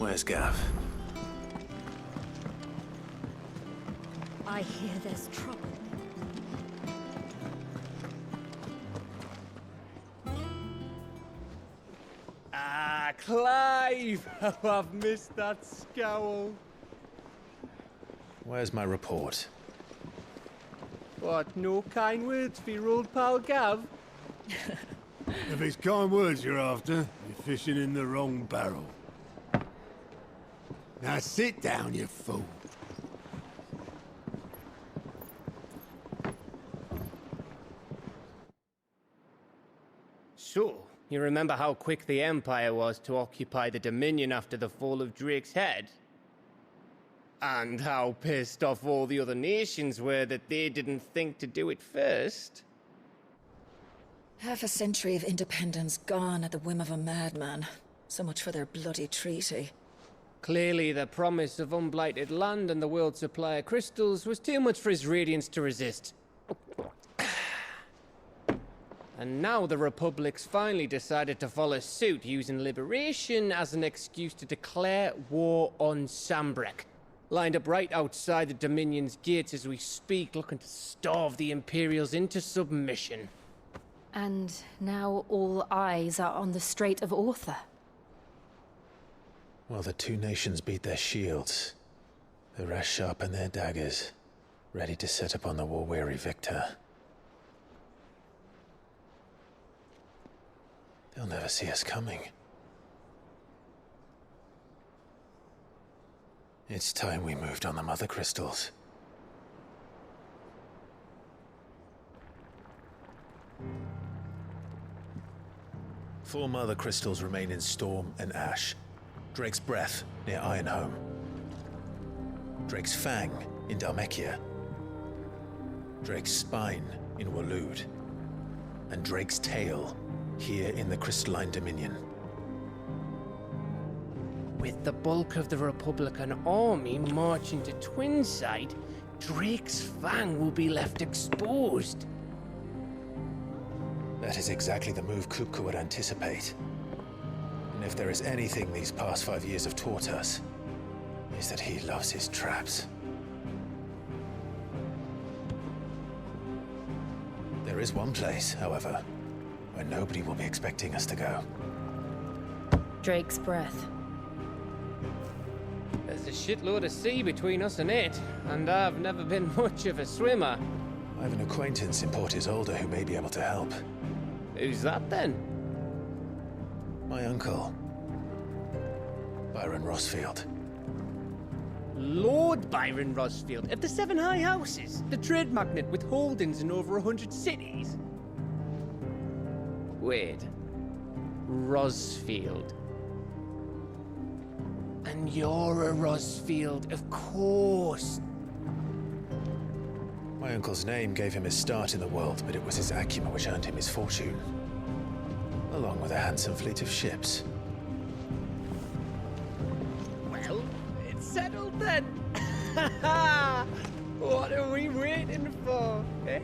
Where's Gav? I hear there's trouble. Ah, Clive! How I've missed that scowl. Where's my report? What, no kind words for your old pal Gav? If it's kind words you're after, you're fishing in the wrong barrel. Now sit down, you fool. So, you remember how quick the Empire was to occupy the Dominion after the fall of Drake's head? And how pissed off all the other nations were that they didn't think to do it first? Half a century of independence gone at the whim of a madman. So much for their bloody treaty. Clearly, the promise of unblighted land and the world's supply of crystals was too much for his radiance to resist. And now the Republic's finally decided to follow suit, using liberation as an excuse to declare war on Sambrek. Lined up right outside the Dominion's gates as we speak, looking to starve the Imperials into submission. And now all eyes are on the Strait of Author. Well, the two nations beat their shields. The rest sharpen their daggers, ready to set upon the war-weary victor. They'll never see us coming. It's time we moved on the Mother Crystals. Four Mother Crystals remain in Storm and Ash. Drake's Breath near Ironhome. Drake's Fang in Dhalmekia. Drake's Spine in Waloed. And Drake's Tail here in the Crystalline Dominion. With the bulk of the Republican army marching to Twinside, Drake's Fang will be left exposed. That is exactly the move Kupka would anticipate. And if there is anything these past 5 years have taught us, is that he loves his traps. There is one place, however, where nobody will be expecting us to go. Drake's Breath. There's a shitload of sea between us and it, and I've never been much of a swimmer. I have an acquaintance in Port Isolde who may be able to help. Who's that then? My uncle, Byron Rosfield. Lord Byron Rosfield of the Seven High Houses, the trade magnate with holdings in over 100 cities. Wait, Rosfield. And you're a Rosfield, of course. My uncle's name gave him his start in the world, but it was his acumen which earned him his fortune. Along with a handsome fleet of ships. Well, it's settled then. What are we waiting for, eh?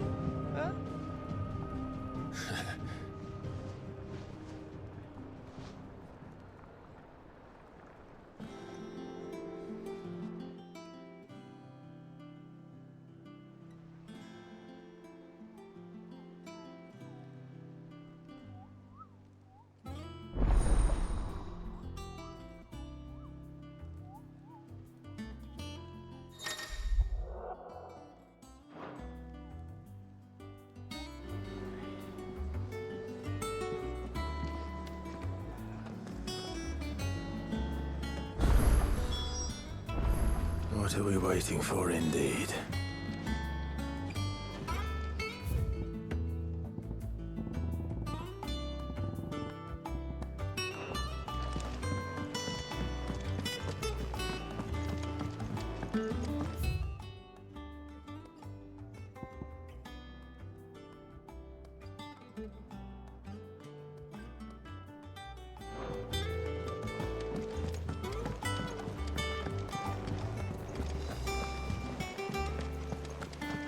Huh? What are we waiting for, indeed?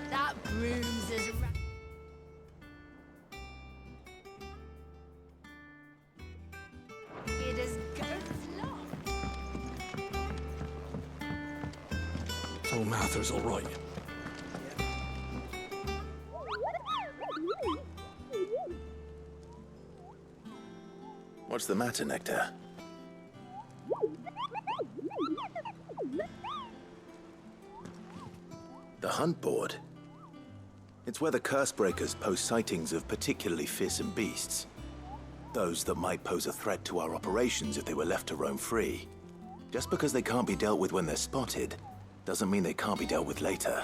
That bruises. It is Ghost Lock. Oh, Mather's all right. What's the matter, Nectar? The hunt board? It's where the Cursebreakers post sightings of particularly fearsome beasts. Those that might pose a threat to our operations if they were left to roam free. Just because they can't be dealt with when they're spotted, doesn't mean they can't be dealt with later.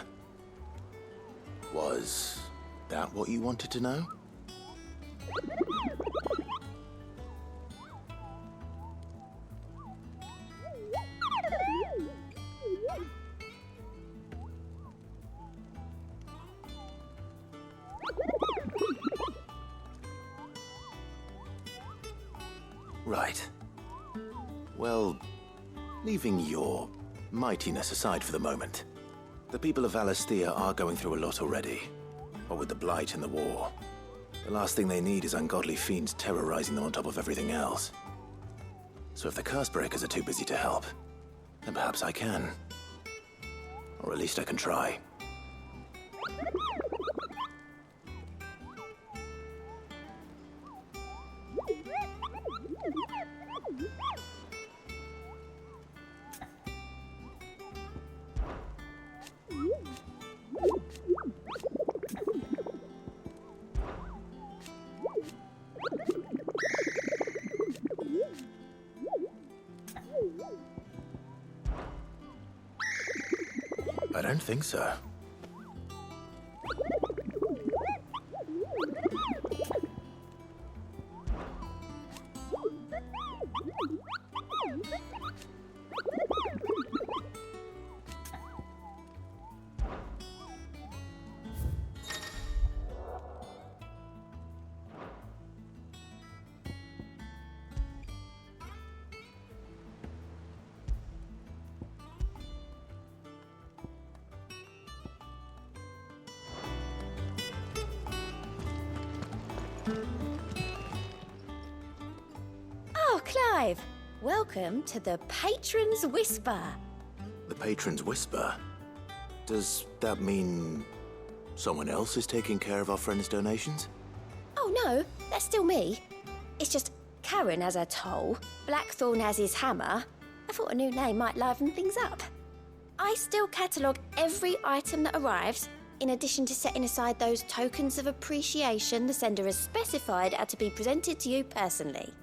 Was that what you wanted to know? Right. Well, leaving your mightiness aside for the moment, the people of Valisthea are going through a lot already. What with the Blight and the war. The last thing they need is ungodly fiends terrorizing them on top of everything else. So if the Cursebreakers are too busy to help, then perhaps I can. Or at least I can try. I don't think so. Oh, Clive! Welcome to the Patron's Whisper. The Patron's Whisper? Does that mean someone else is taking care of our friends' donations? Oh no, that's still me. It's just Karen has her toll, Blackthorn has his hammer. I thought a new name might liven things up. I still catalogue every item that arrives, in addition to setting aside those tokens of appreciation the sender has specified are to be presented to you personally.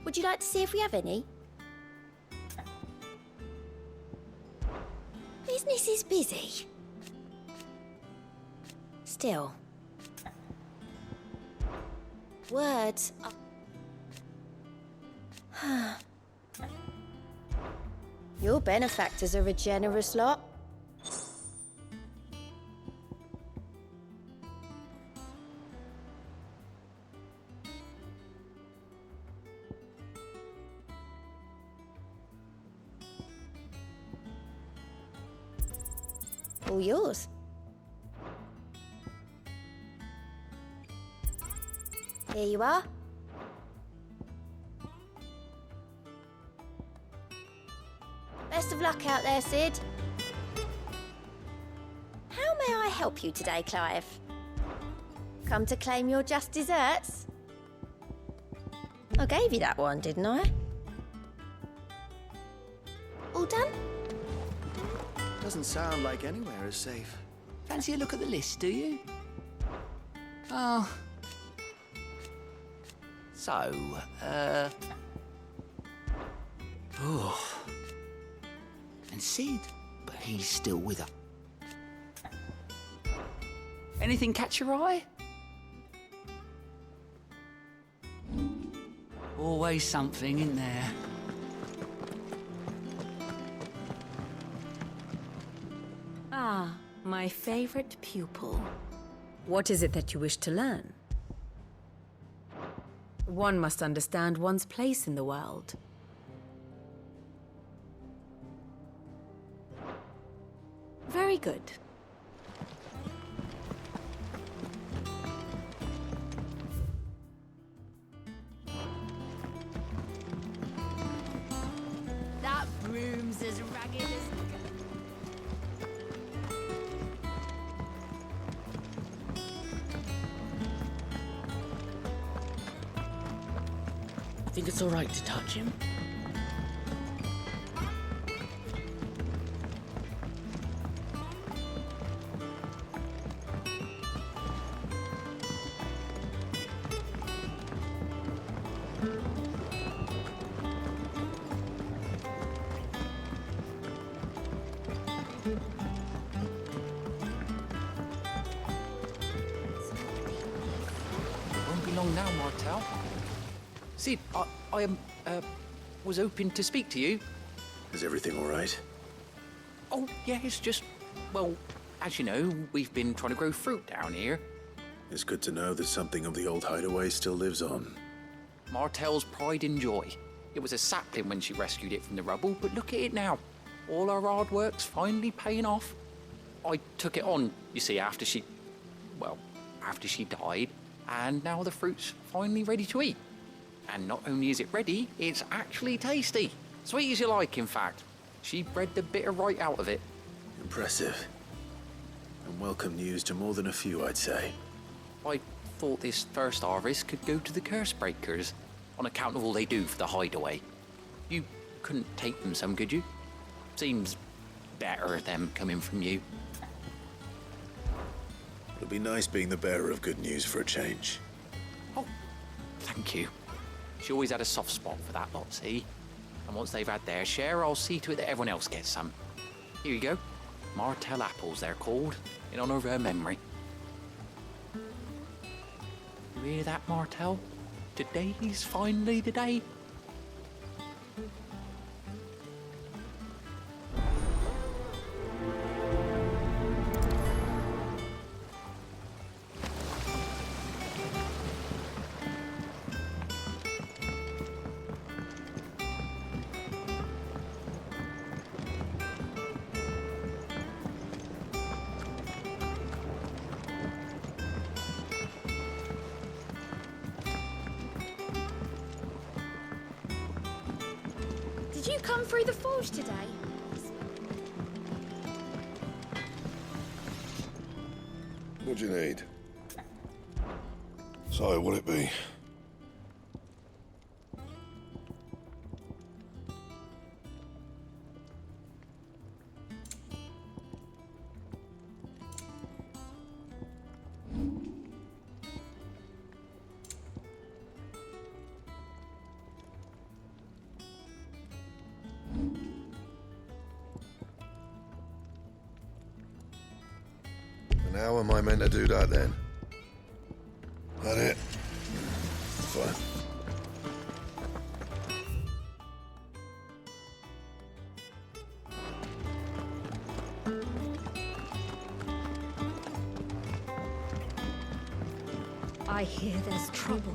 Would you like to see if we have any? Business is busy. Still. Words are... Your benefactors are a generous lot. All yours. Here you are. Best of luck out there, Sid. How may I help you today, Clive? Come to claim your just desserts? I gave you that one, didn't I? All done? Doesn't sound like anywhere is safe. Fancy a look at the list, do you? Oh. So, oh. And Sid, but he's still with her. Anything catch your eye? Always something, isn't there? Ah, my favorite pupil. What is it that you wish to learn? One must understand one's place in the world. Very good. That broom's as ragged as... Think it's all right to touch him? Won't be long now, Martel. Sid, I was hoping to speak to you. Is everything all right? Oh, yeah, it's just, well, as you know, we've been trying to grow fruit down here. It's good to know that something of the old hideaway still lives on. Martel's pride and joy. It was a sapling when she rescued it from the rubble, but look at it now. All our hard work's finally paying off. I took it on, you see, after she died, and now the fruit's finally ready to eat. And not only is it ready, it's actually tasty. Sweet as you like, in fact. She bred the bitter right out of it. Impressive. And welcome news to more than a few, I'd say. I thought this first harvest could go to the curse breakers, on account of all they do for the hideaway. You couldn't take them some, could you? Seems better them coming from you. It'll be nice being the bearer of good news for a change. Oh, thank you. She always had a soft spot for that lot, see? And once they've had their share, I'll see to it that everyone else gets some. Here you go. Martel apples, they're called, in honor of her memory. You hear that, Martel? Today's finally the day. Did you come through the forge today? What do you need? So, what'll it be? And how am I meant to do that then? That it? Fine. I hear there's trouble.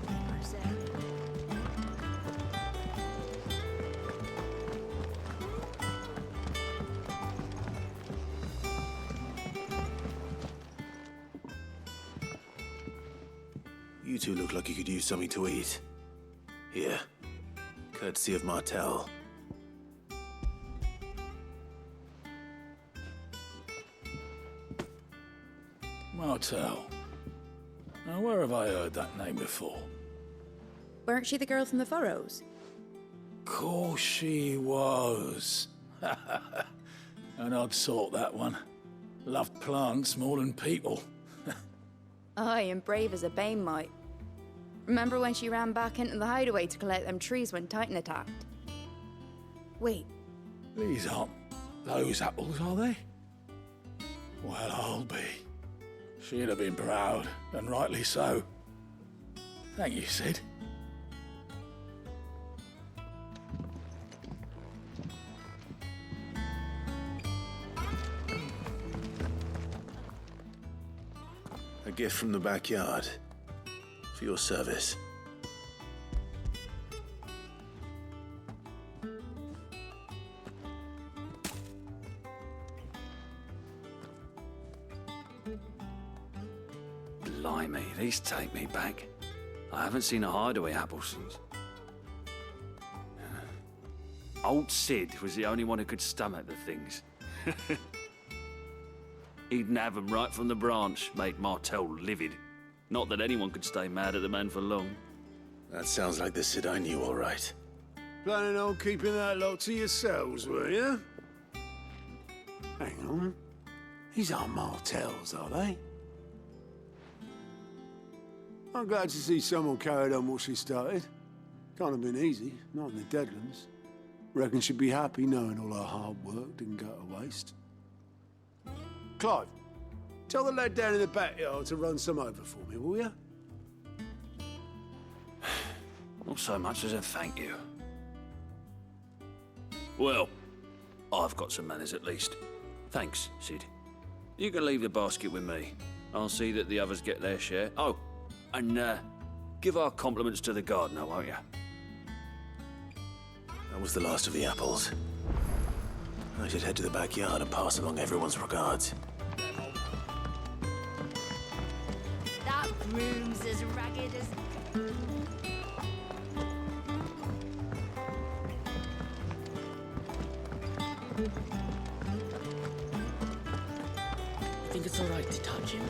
You two look like you could use something to eat. Here, courtesy of Martel. Martel. Now, where have I heard that name before? Weren't she the girl from the Furrows? Course she was. An odd sort, that one. Loved plants more than people. Aye, and brave as a bane might. Remember when she ran back into the hideaway to collect them trees when Titan attacked? Wait, These aren't those apples, are they? Well, I'll be. She'd have been proud, and rightly so. Thank you, Sid. A gift from the backyard. For your service. Blimey, these take me back. I haven't seen a hideaway apple since. Old Sid was the only one who could stomach the things. He'd nab 'em right from the branch, made Martel livid. Not that anyone could stay mad at the man for long. That sounds like the Sid I knew, all right. Planning on keeping that lot to yourselves, were you? Hang on. These aren't Martells, are they? I'm glad to see someone carried on what she started. Can't have been easy, not in the Deadlands. Reckon she'd be happy knowing all her hard work didn't go to waste. Clive, tell the lad down in the backyard to run some over for me, will you? Not so much as a thank you. Well, I've got some manners at least. Thanks, Sid. You can leave the basket with me. I'll see that the others get their share. Oh, and give our compliments to the gardener, won't you? That was the last of the apples. I should head to the backyard and pass along everyone's regards. That broom's as ragged as... I think it's all right to touch him.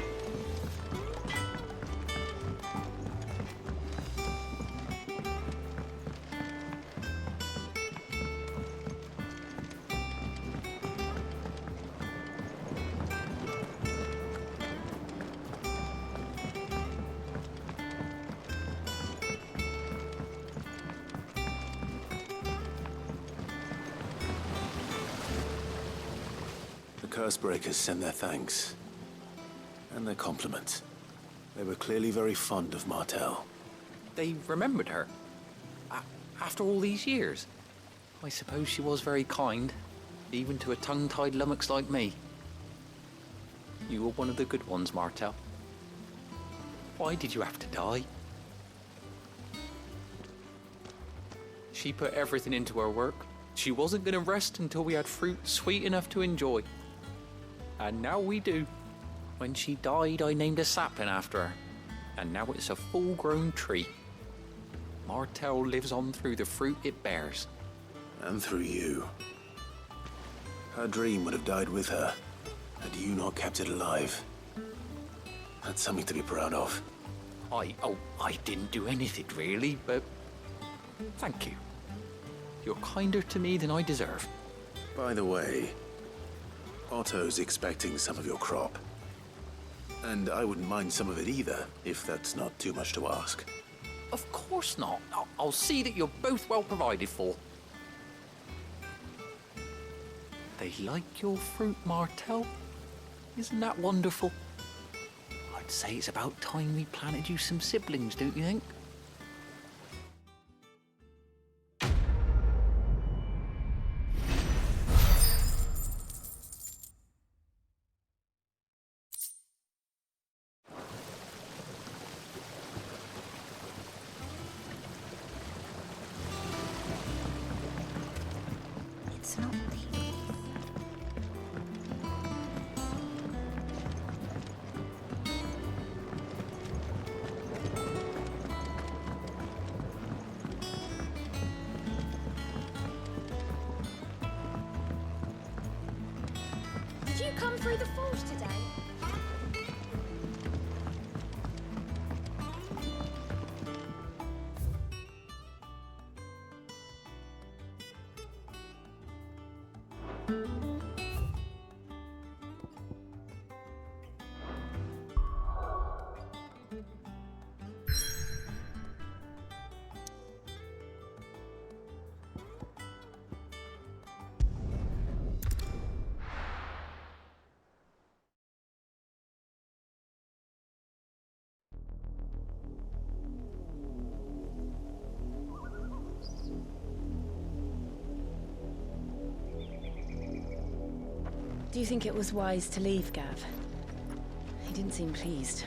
Cursebreakers send their thanks. And their compliments. They were clearly very fond of Martell. They remembered her. After all these years. I suppose she was very kind, even to a tongue-tied lummox like me. You were one of the good ones, Martell. Why did you have to die? She put everything into her work. She wasn't going to rest until we had fruit sweet enough to enjoy. And now we do. When she died, I named a sapling after her. And now it's a full-grown tree. Martell lives on through the fruit it bears. And through you. Her dream would have died with her, had you not kept it alive. That's something to be proud of. I didn't do anything really, but thank you. You're kinder to me than I deserve. By the way, Otto's expecting some of your crop. And I wouldn't mind some of it either, if that's not too much to ask. Of course not. I'll see that you're both well provided for. They like your fruit, Martell. Isn't that wonderful? I'd say it's about time we planted you some siblings, don't you think? It's not me. Did you come through the forge today? Do you think it was wise to leave, Gav? He didn't seem pleased.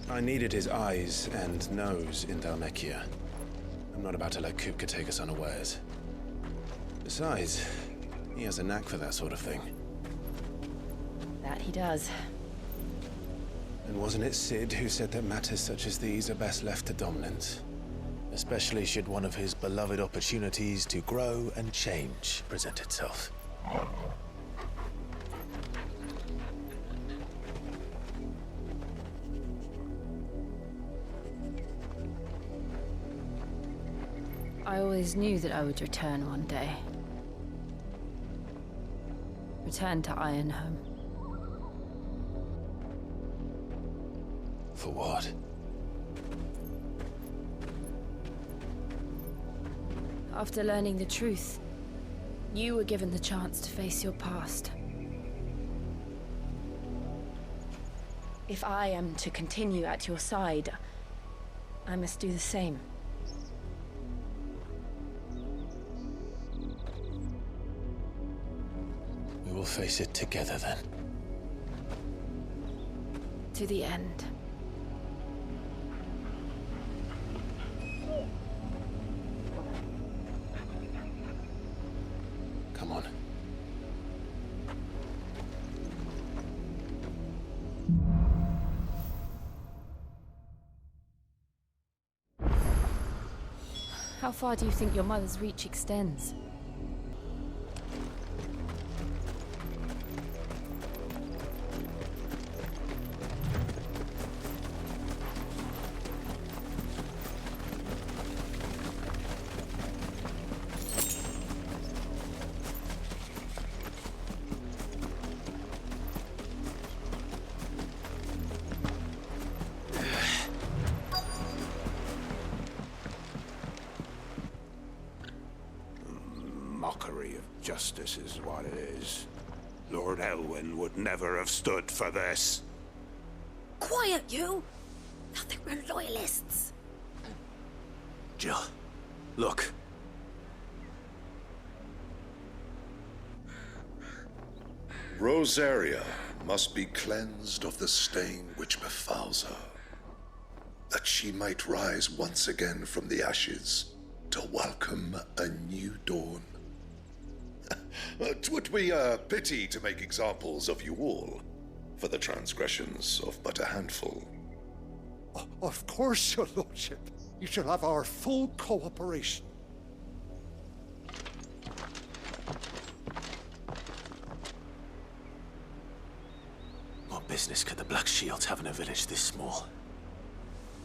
I needed his eyes and nose in Dhalmekia. I'm not about to let Kupka take us unawares. Besides, he has a knack for that sort of thing. That he does. And wasn't it Sid who said that matters such as these are best left to dominance? Especially should one of his beloved opportunities to grow and change present itself. I always knew that I would return one day. Return to Ironhome. For what? After learning the truth, you were given the chance to face your past. If I am to continue at your side, I must do the same. We will face it together then. To the end. Come on. How far do you think your mother's reach extends? Mockery of justice is what it is. Lord Elwyn would never have stood for this. Quiet, you! Thought they were loyalists. Jill, look. Rosaria must be cleansed of the stain which befouls her, that she might rise once again from the ashes to welcome a new dawn. 'Twould be a pity to make examples of you all, for the transgressions of but a handful. Of course, your lordship. You shall have our full cooperation. What business could the Black Shields have in a village this small?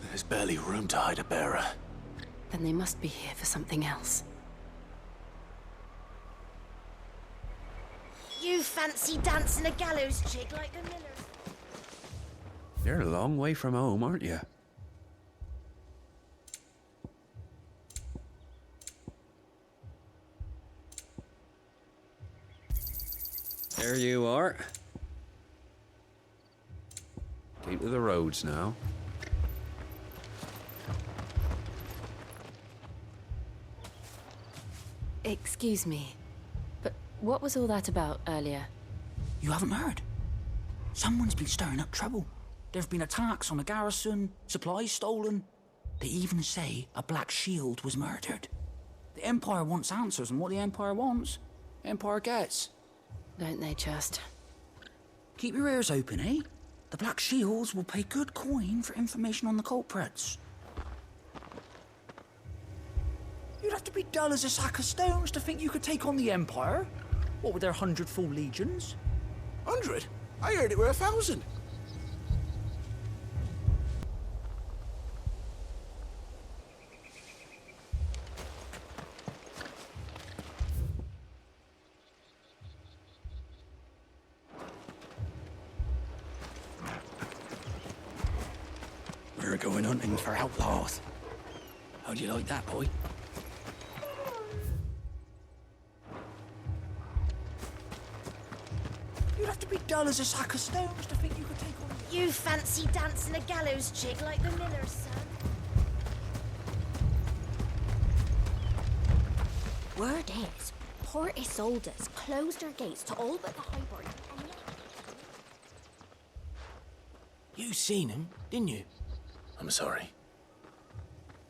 There's barely room to hide a bearer. Then they must be here for something else. You fancy dancing a gallows chick like the Millers? You're a long way from home, aren't you? There you are. Keep to the roads now. Excuse me, but what was all that about earlier? You haven't heard? Someone's been stirring up trouble. There've been attacks on the garrison, supplies stolen. They even say a Black Shield was murdered. The Empire wants answers, and what the Empire wants, Empire gets. Don't they just? Keep your ears open, eh? The Black Shields will pay good coin for information on the culprits. You'd have to be dull as a sack of stones to think you could take on the Empire. What with their 100 full legions? 100? I heard it were 1,000. We're going hunting for outlaws. How'd you like that, boy? You'd have to be dull as a sack of stones to think you could take on... You fancy dancing a gallows chick like the Millers, son? Word is, Port Isolde's closed her gates to all but the Highborn. You seen him, didn't you? I'm sorry.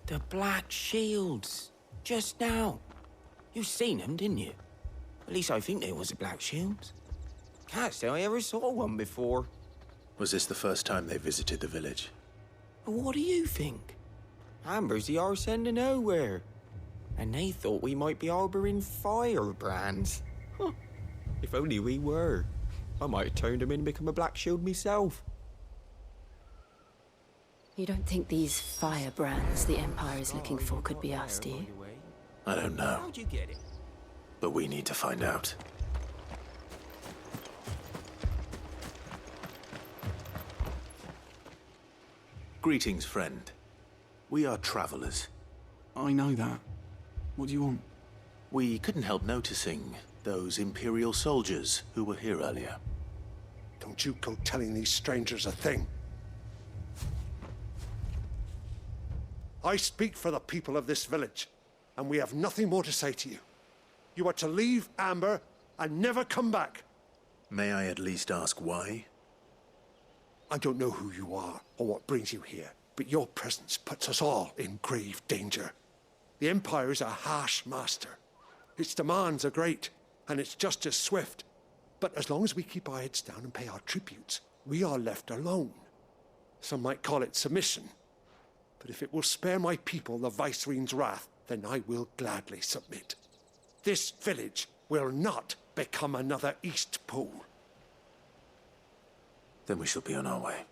The Black Shields. Just now. You seen them, didn't you? At least I think there was a Black Shield. Can't say I ever saw one before. Was this the first time they visited the village? What do you think? Amber's the arse end of nowhere. And they thought we might be harbouring firebrands. Huh. If only we were. I might have turned them in and become a Black Shield myself. You don't think these firebrands the Empire is looking for could be us, do you? I don't know. How'd you get it? But we need to find out. Greetings, friend. We are travelers. I know that. What do you want? We couldn't help noticing those Imperial soldiers who were here earlier. Don't you go telling these strangers a thing. I speak for the people of this village, and we have nothing more to say to you. You are to leave Amber and never come back. May I at least ask why? I don't know who you are or what brings you here, but your presence puts us all in grave danger. The Empire is a harsh master. Its demands are great, and its justice swift. But as long as we keep our heads down and pay our tributes, we are left alone. Some might call it submission. But if it will spare my people the Viceroy's wrath, then I will gladly submit. This village will not become another East Pool. Then we shall be on our way.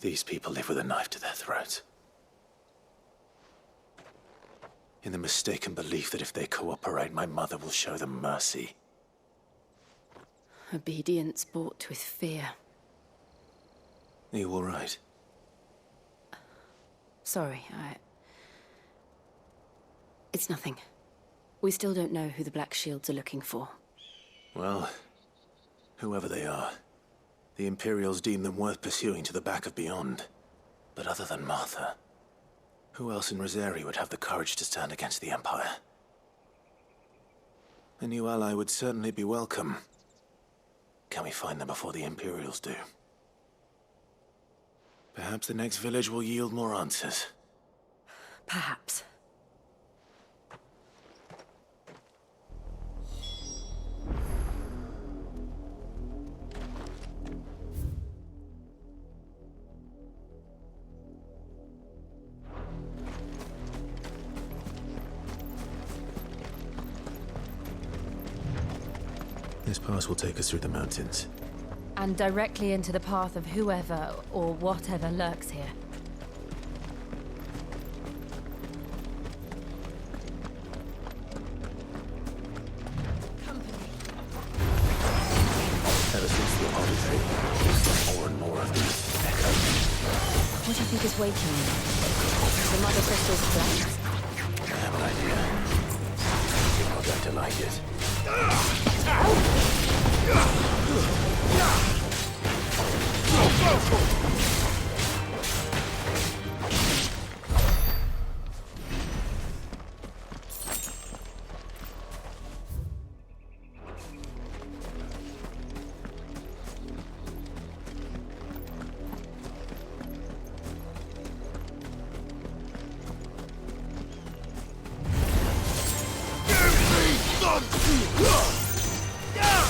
These people live with a knife to their throats. In the mistaken belief that if they cooperate, my mother will show them mercy. Obedience bought with fear. Are you all right? Sorry, It's nothing. We still don't know who the Black Shields are looking for. Well, whoever they are, the Imperials deem them worth pursuing to the back of beyond. But other than Martha, who else in Rosari would have the courage to stand against the Empire? A new ally would certainly be welcome. Can we find them before the Imperials do? Perhaps the next village will yield more answers. Perhaps. This pass will take us through the mountains. And directly into the path of whoever or whatever lurks here. Ever since the Odyssey, more and more of these echoes. What do you think is waking you? The Mother Crystal's collapse? I have an idea. You're not going to like it.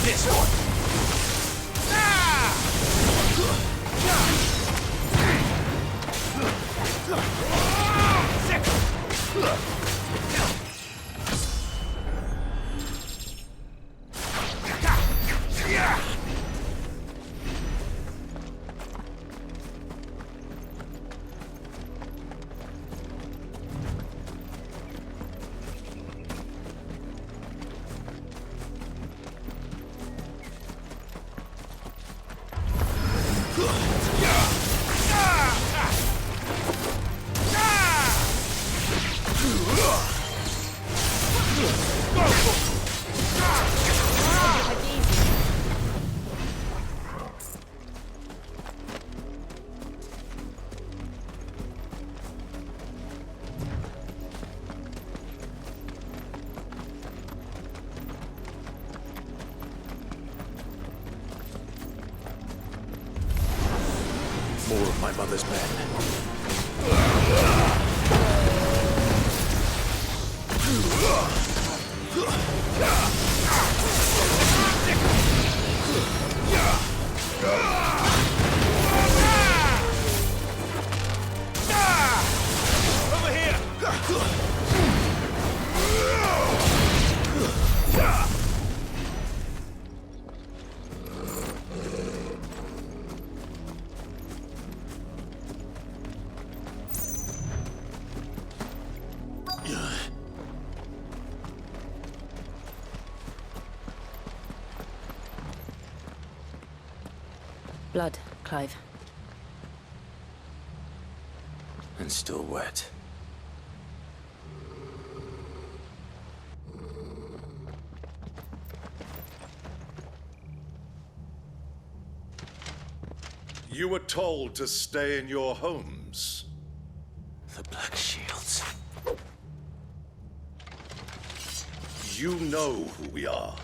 This one! More of my mother's men. Over here! Blood, Clive. And still wet. You were told to stay in your homes. The Black Shields. You know who we are.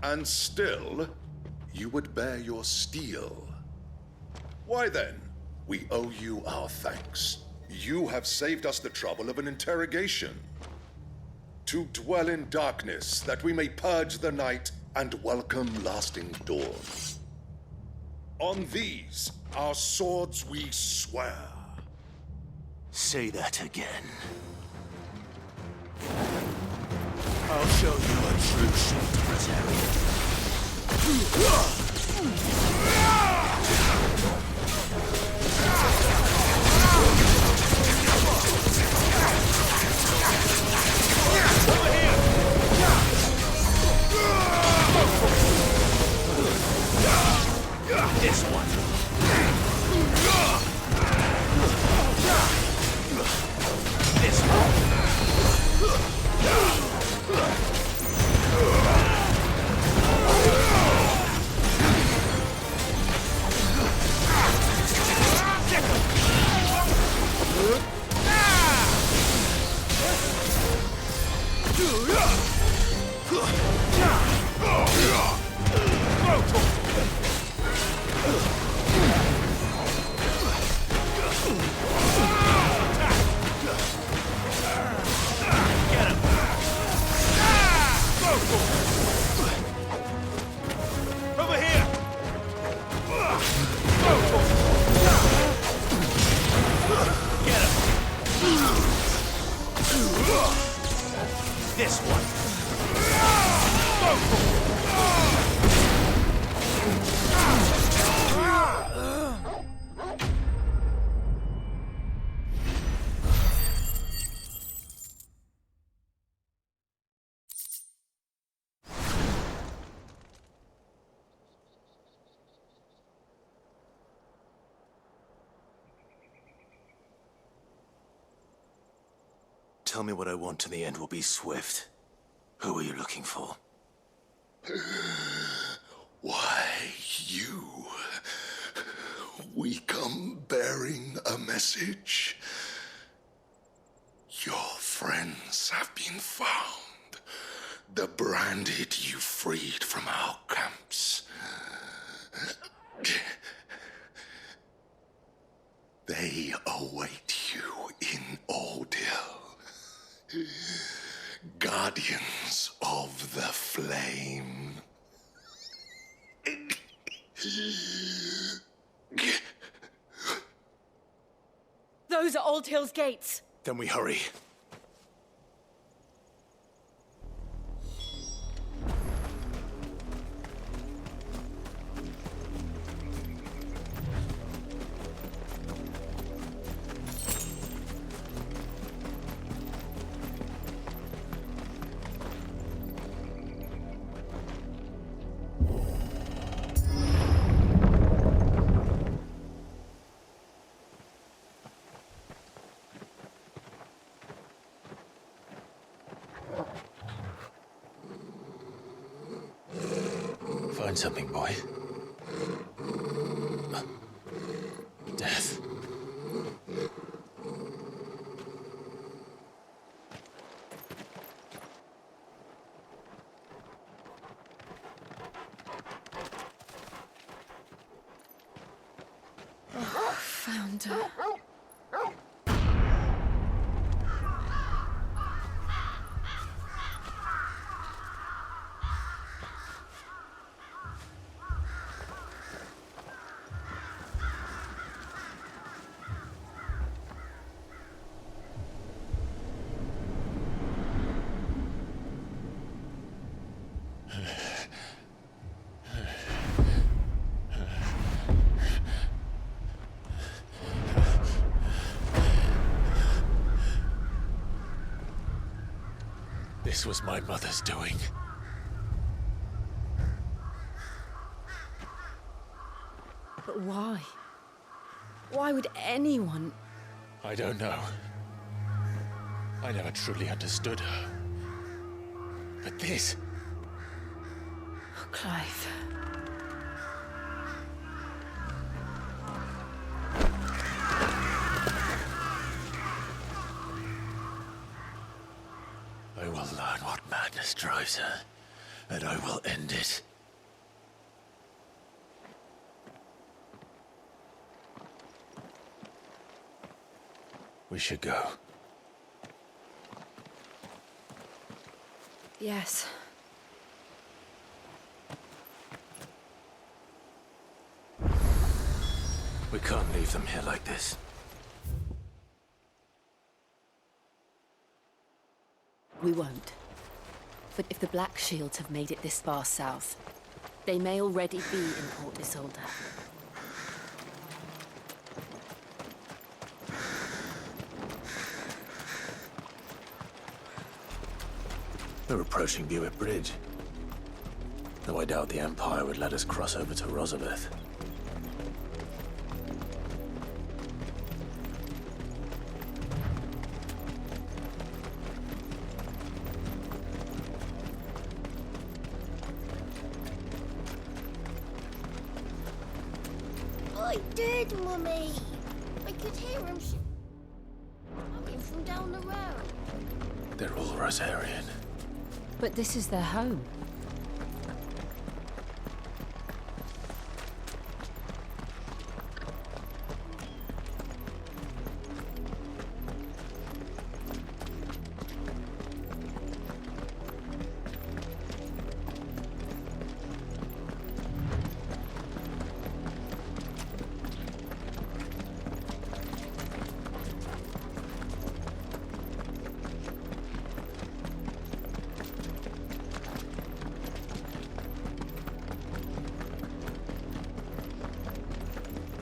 And still, you would bear your steel. Why then, we owe you our thanks. You have saved us the trouble of an interrogation. To dwell in darkness, that we may purge the night and welcome lasting dawn. On these, our swords we swear. Say that again. I'll show you a true shield Brazilian. This one. This one. This one. Tell me what I want and the end will be swift. Who are you looking for? Why, you. We come bearing a message. Your friends have been found. The branded you freed from our camps. They await you in Odil. Guardians of the Flame. Those are Old Hill's gates. Then we hurry. Find something, boy. Death. Found her. This was my mother's doing. But why? Why would anyone... I don't know. I never truly understood her. But this... Oh, Clive. I will learn what madness drives her, and I will end it. We should go. Yes. We can't leave them here like this. We won't. But if the Black Shields have made it this far south, they may already be in Port Isolde. We're approaching Buick Bridge. Though I doubt the Empire would let us cross over to Rosabeth. I did, Mummy. I could hear him coming from down the road. They're all Rosarian. But this is their home.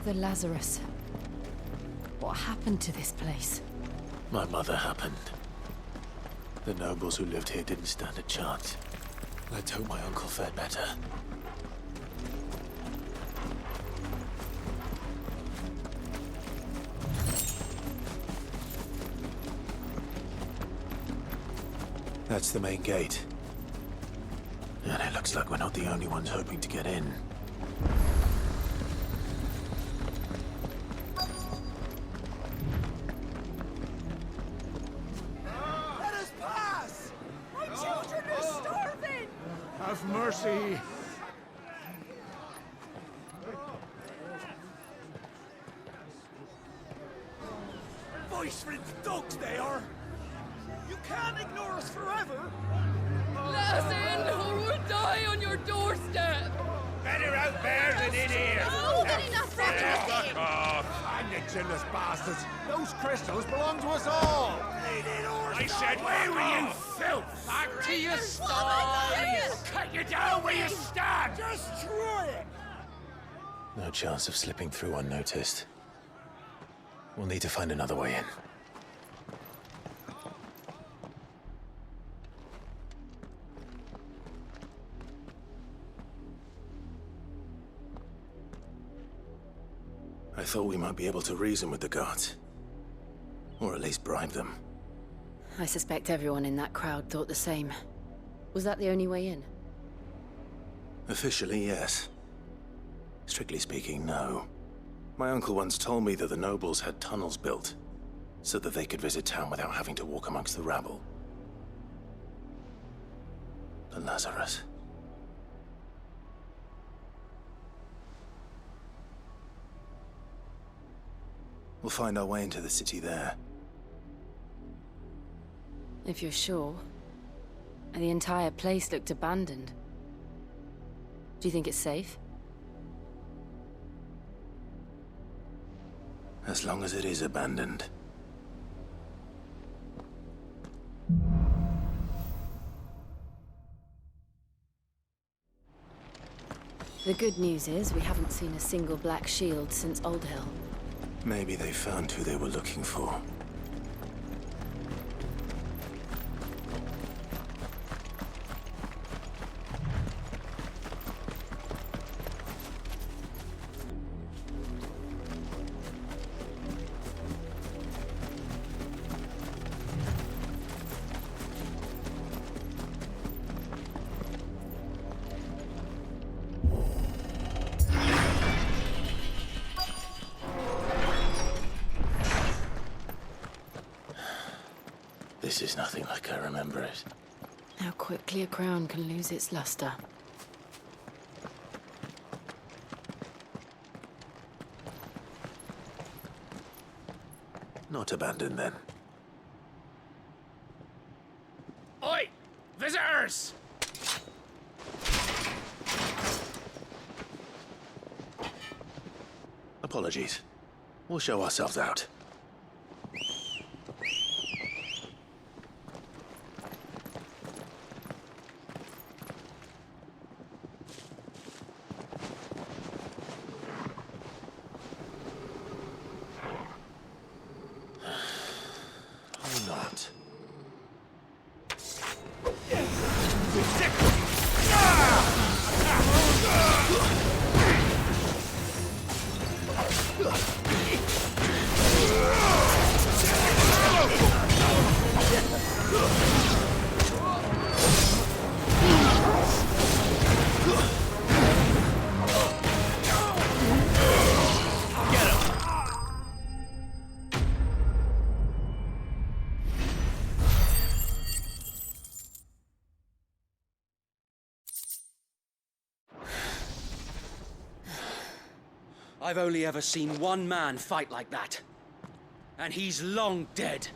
The Lazarus. What happened to this place? My mother happened. The nobles who lived here didn't stand a chance. Let's hope my uncle fared better. That's the main gate. And it looks like we're not the only ones hoping to get in. Let us pass! My children are starving! Have mercy. Voice-ripped dogs they are! You can't ignore us forever! Let us in, or we'll die on your doorstep! Better out there than in here! Oh, get enough Fuck off! And you chinless bastards! Those crystals belong to us all! I said, where were you, filth? Back to your sties! Cut you down where you stand! Destroy it! No chance of slipping through unnoticed. We'll need to find another way in. I thought we might be able to reason with the guards. Or at least bribe them. I suspect everyone in that crowd thought the same. Was that the only way in? Officially, yes. Strictly speaking, no. My uncle once told me that the nobles had tunnels built, so that they could visit town without having to walk amongst the rabble. The Lazarus. We'll find our way into the city there. If you're sure. The entire place looked abandoned. Do you think it's safe? As long as it is abandoned. The good news is we haven't seen a single black shield since Old Hill. Maybe they found who they were looking for. This is nothing like I remember it. How quickly a crown can lose its luster. Not abandoned, then. Oi! Visitors! Apologies. We'll show ourselves out. Or not. I've only ever seen one man fight like that. And he's long dead.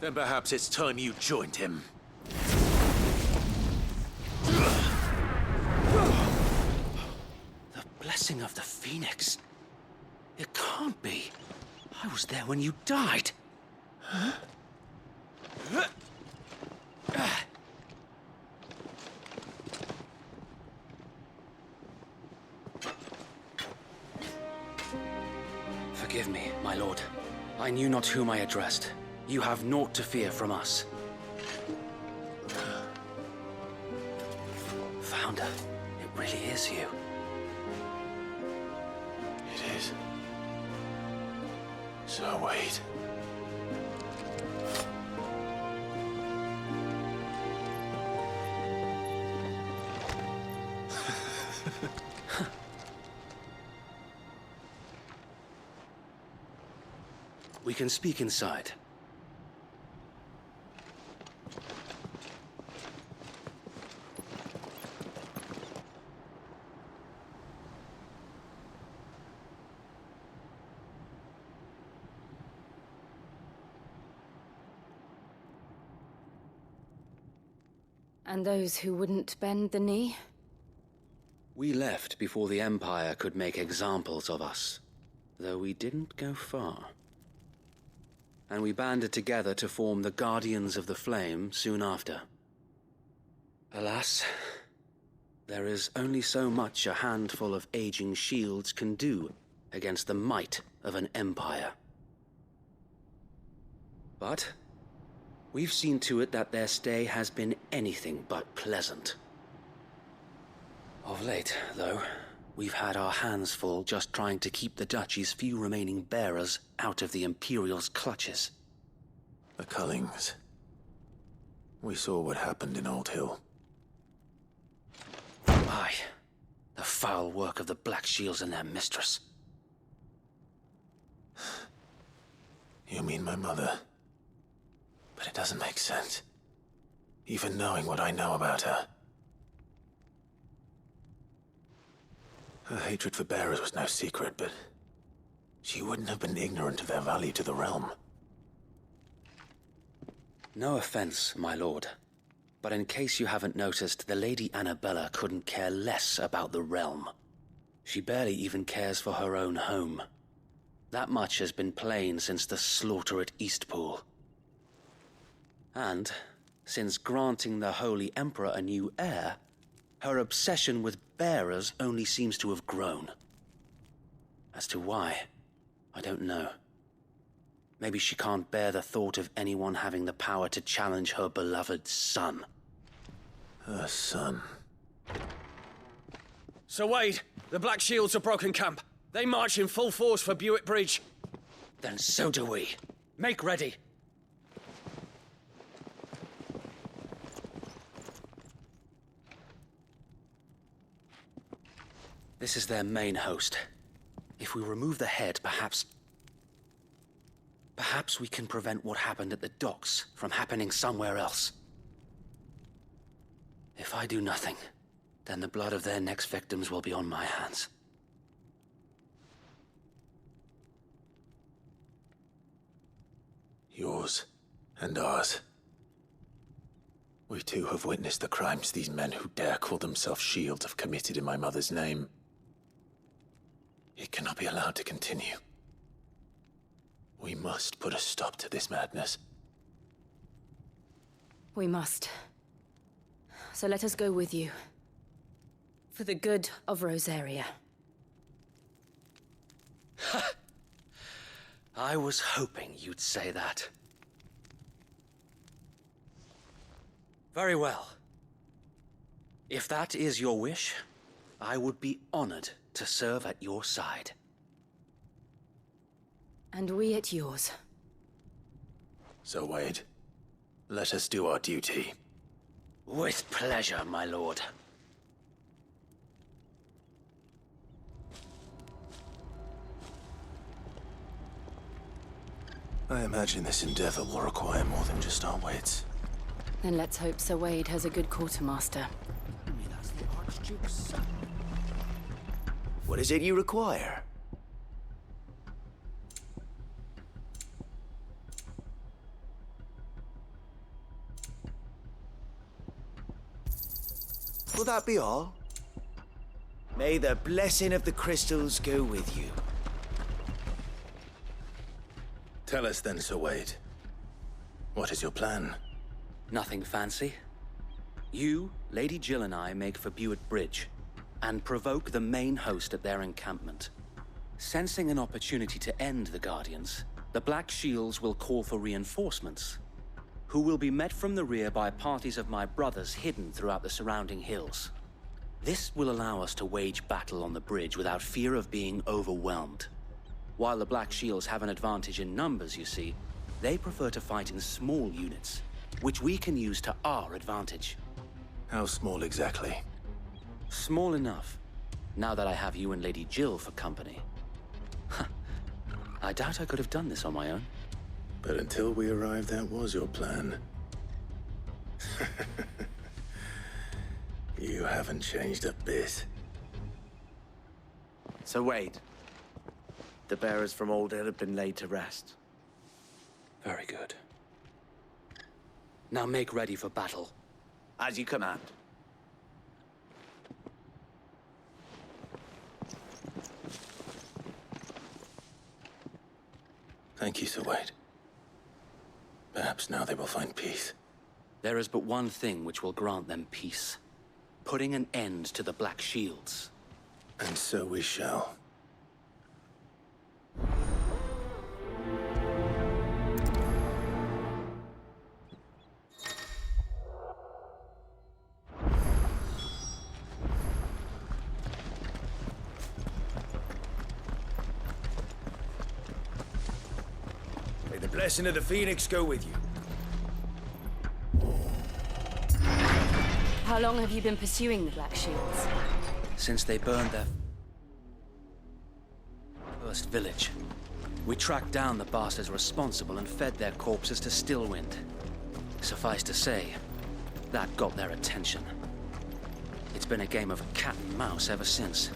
Then perhaps it's time you joined him. The blessing of the Phoenix. It can't be. I was there when you died. Huh? Forgive me, my lord. I knew not whom I addressed. You have naught to fear from us. Founder, it really is you. It is. So wait. We can speak inside. And those who wouldn't bend the knee? We left before the Empire could make examples of us, though we didn't go far. And we banded together to form the Guardians of the Flame soon after. Alas, there is only so much a handful of aging shields can do against the might of an empire. But we've seen to it that their stay has been anything but pleasant. Of late, though, we've had our hands full just trying to keep the Duchy's few remaining bearers out of the Imperial's clutches. The Cullings. We saw what happened in Old Hill. Aye. The foul work of the Black Shields and their mistress. You mean my mother? But it doesn't make sense. Even knowing what I know about her. Her hatred for bearers was no secret, but she wouldn't have been ignorant of their value to the realm. No offense, my lord, but in case you haven't noticed, the Lady Annabella couldn't care less about the realm. She barely even cares for her own home. That much has been plain since the slaughter at Eastpool. And, since granting the Holy Emperor a new heir, her obsession with bearers only seems to have grown. As to why, I don't know. Maybe she can't bear the thought of anyone having the power to challenge her beloved son. Her son? Sir Wade, the Black Shields have broken camp. They march in full force for Buick Bridge. Then so do we. Make ready. This is their main host. If we remove the head, perhaps Perhaps we can prevent what happened at the docks from happening somewhere else. If I do nothing, then the blood of their next victims will be on my hands. Yours and ours. We too have witnessed the crimes these men who dare call themselves shields have committed in my mother's name. It cannot be allowed to continue. We must put a stop to this madness. We must. So let us go with you. For the good of Rosaria. I was hoping you'd say that. Very well. If that is your wish, I would be honored to serve at your side. And we at yours. So, Wade, let us do our duty. With pleasure, my lord. I imagine this endeavor will require more than just our wits. Then let's hope Sir Wade has a good quartermaster. That's the Archduke's son. What is it you require? Will that be all? May the blessing of the crystals go with you. Tell us then, Sir Wade. What is your plan? Nothing fancy. You, Lady Jill and I make for Buett Bridge, and provoke the main host at their encampment. Sensing an opportunity to end the Guardians, the Black Shields will call for reinforcements, who will be met from the rear by parties of my brothers hidden throughout the surrounding hills. This will allow us to wage battle on the bridge without fear of being overwhelmed. While the Black Shields have an advantage in numbers, you see, they prefer to fight in small units, which we can use to our advantage. How small exactly? Small enough, now that I have you and Lady Jill for company. I doubt I could have done this on my own. But until we arrived, that was your plan. You haven't changed a bit. So Wade, the bearers from Old Hill have been laid to rest. Very good. Now make ready for battle. As you command. Thank you, Sir Wade. Perhaps now they will find peace. There is but one thing which will grant them peace. Putting an end to the Black Shields. And so we shall. May the blessing of the Phoenix go with you. How long have you been pursuing the Black Shields? Since they burned their first village. We tracked down the bastards responsible and fed their corpses to Stillwind. Suffice to say, that got their attention. It's been a game of cat and mouse ever since.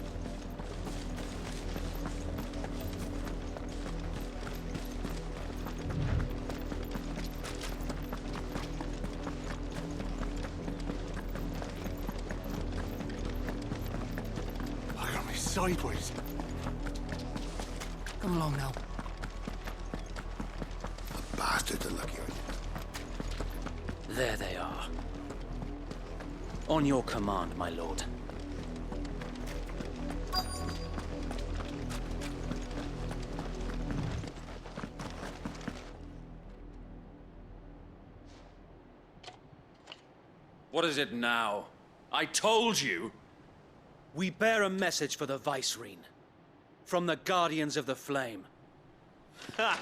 Sideways. Come along now. The bastards are lucky on you. There they are. On your command, my lord. What is it now? I told you! We bear a message for the Vicereine. From the Guardians of the Flame. Ha!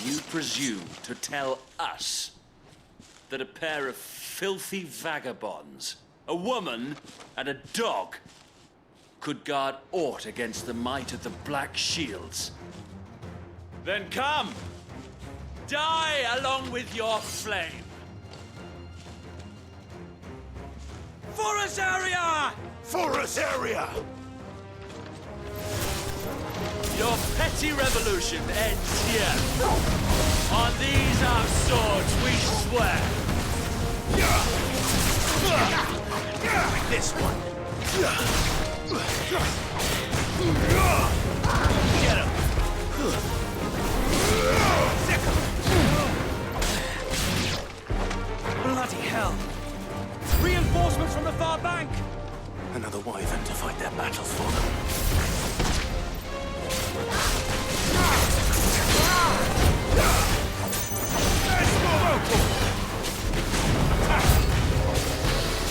You presume to tell us that a pair of filthy vagabonds, a woman and a dog, could guard aught against the might of the Black Shields? Then come! die along with your flame. For us area! For us area! Your petty revolution ends here. On these our swords we swear. This one. Get him. Bloody hell. Reinforcements from the far bank. Another wyvern to fight their battles for them.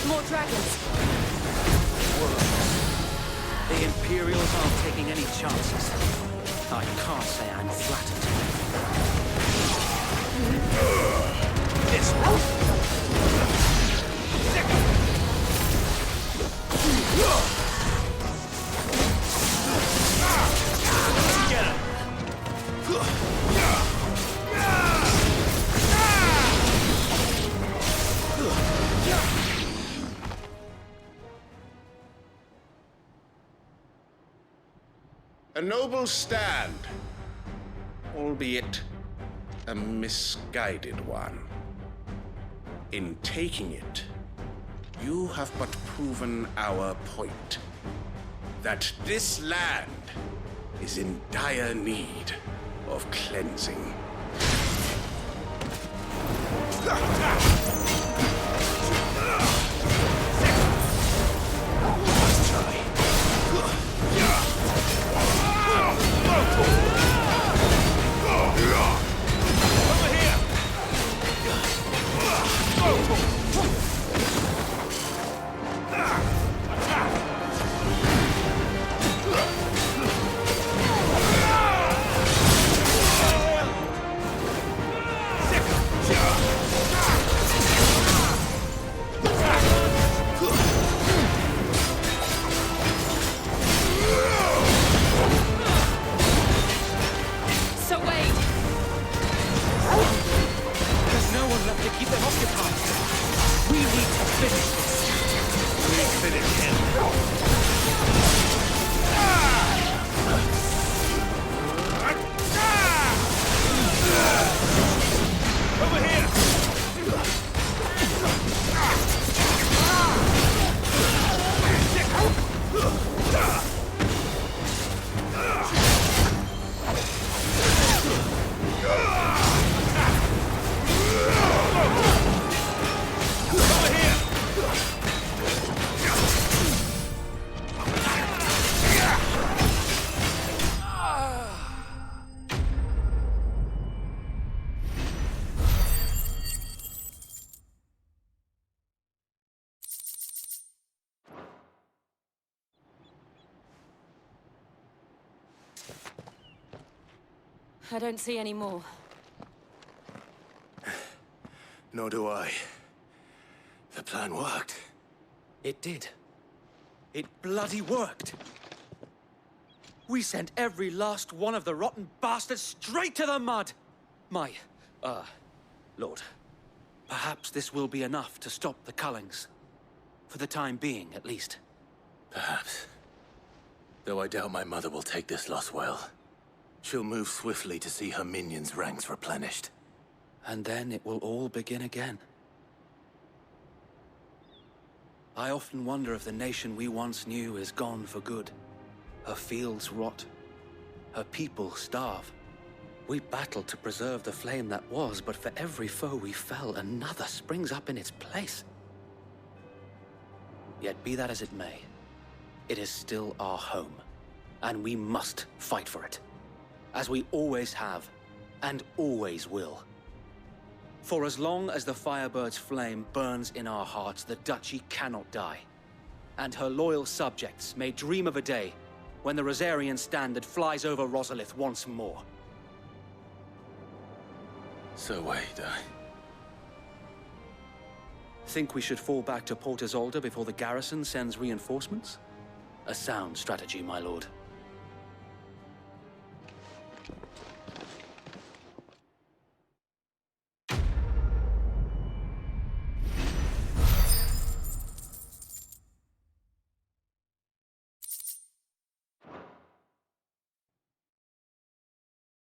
More dragons. The Imperials aren't taking any chances. I can't say I'm flattered. This one. Get him. A noble stand, albeit a misguided one. In taking it, you have but proven our point, that this land is in dire need of cleansing. Let's try. Over here. So wait. There's no one left to keep them occupied. We need to finish this. We finish him. Over here. I don't see any more. Nor do I. The plan worked. It did. It bloody worked. We sent every last one of the rotten bastards straight to the mud! My, Lord, perhaps this will be enough to stop the Cullings. For the time being, at least. Perhaps. Though I doubt my mother will take this loss well. She'll move swiftly to see her minions' ranks replenished. And then it will all begin again. I often wonder if the nation we once knew is gone for good. Her fields rot. Her people starve. We battled to preserve the flame that was, but for every foe we fell, another springs up in its place. Yet be that as it may, it is still our home, and we must fight for it. As we always have, and always will. For as long as the Firebird's flame burns in our hearts, the Duchy cannot die. And her loyal subjects may dream of a day when the Rosarian standard flies over Rosalith once more. So wait, Think we should fall back to Port Isolde before the garrison sends reinforcements? A sound strategy, my lord.